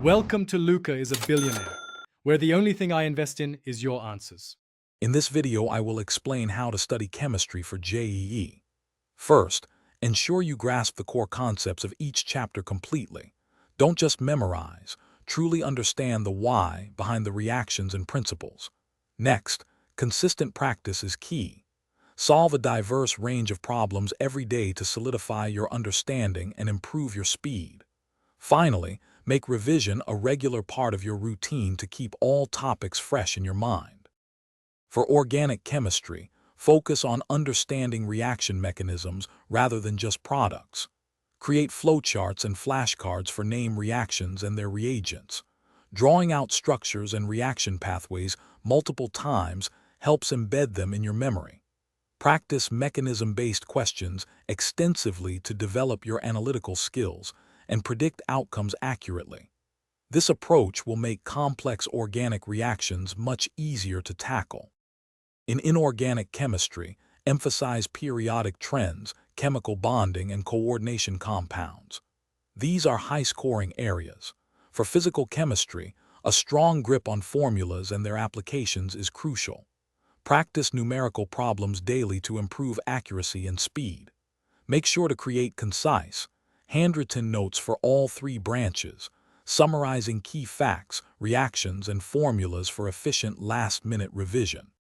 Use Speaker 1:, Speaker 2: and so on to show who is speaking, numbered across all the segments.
Speaker 1: Welcome to Luca is a Billionaire, where the only thing I invest in is your answers.
Speaker 2: In this video, I will explain how to study chemistry for JEE. First, ensure you grasp the core concepts of each chapter completely. Don't just memorize, truly understand the why behind the reactions and principles. Next, consistent practice is key. Solve a diverse range of problems every day to solidify your understanding and improve your speed. Finally, make revision a regular part of your routine to keep all topics fresh in your mind. For organic chemistry, focus on understanding reaction mechanisms rather than just products. Create flowcharts and flashcards for name reactions and their reagents. Drawing out structures and reaction pathways multiple times helps embed them in your memory. Practice mechanism-based questions extensively to develop your analytical skills and predict outcomes accurately. This approach will make complex organic reactions much easier to tackle. In inorganic chemistry, emphasize periodic trends, chemical bonding, and coordination compounds. These are high-scoring areas. For physical chemistry, a strong grip on formulas and their applications is crucial. Practice numerical problems daily to improve accuracy and speed. Make sure to create concise, handwritten notes for all three branches, summarizing key facts, reactions, and formulas for efficient last-minute revision.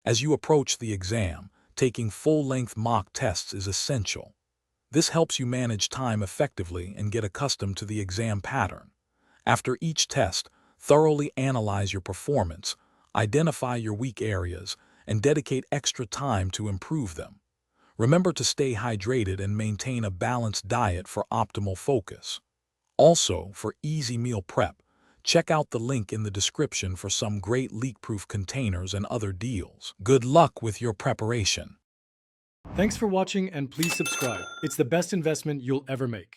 Speaker 2: As you approach the exam, taking full-length mock tests is essential. This helps you manage time effectively and get accustomed to the exam pattern. After each test, thoroughly analyze your performance, identify your weak areas, and dedicate extra time to improve them. Remember to stay hydrated and maintain a balanced diet for optimal focus. Also, for easy meal prep, check out the link in the description for some great leak-proof containers and other deals. Good luck with your preparation.
Speaker 1: Thanks for watching and please subscribe. It's the best investment you'll ever make.